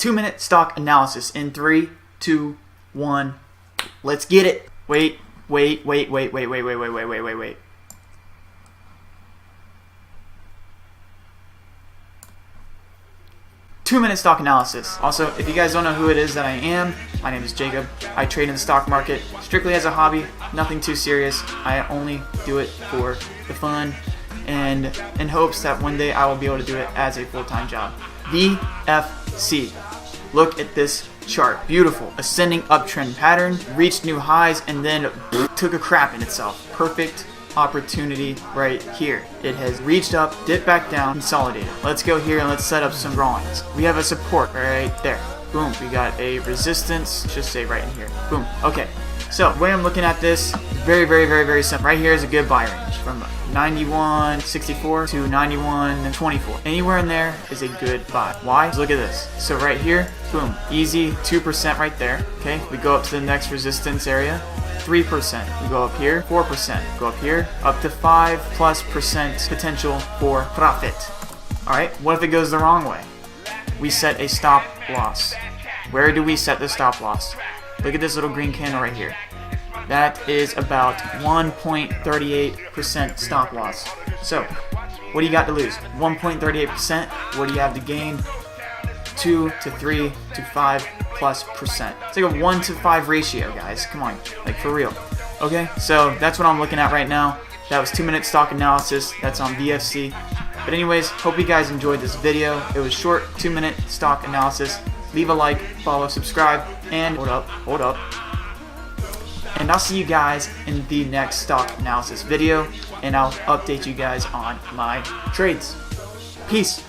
2-minute stock analysis in 3, 2, 1. Let's get it. Wait. 2-minute stock analysis. Also, if you guys don't know who it is that I am, my name is Jacob. I trade in the stock market strictly as a hobby, nothing too serious. I only do it for the fun and in hopes that one day I will be able to do it as a full-time job. VFC. Look at this chart. Beautiful. Ascending uptrend pattern, reached new highs, and then took a crap in itself. Perfect opportunity right here. It has reached up, dipped back down, consolidated. Let's go here and let's set up some drawings. We have a support right there. Boom. We got a resistance, just say right in here. Boom. Okay. So the way I'm looking at this, very simple. Right here is a good buy range from 91.64 to 91.24. Anywhere in there is a good buy. Why? Look at this. So right here, boom, easy 2% right there. Okay, we go up to the next resistance area. 3%. We go up here, 4%. Go up here, up to 5+% potential for profit. Alright, what if it goes the wrong way? We set a stop loss. Where do we set the stop loss? Look at this little green candle right here. That is about 1.38% stop loss. So, what do you got to lose? 1.38%. What do you have to gain? 2 to 3 to 5+%. It's like a 1 to 5 ratio, guys. Come on, like for real. Okay, so that's what I'm looking at right now. That was 2-minute stock analysis. That's on VFC. But anyways, hope you guys enjoyed this video. It was short 2-minute stock analysis. Leave a like, follow, subscribe, and hold up. And I'll see you guys in the next stock analysis video, and I'll update you guys on my trades. Peace.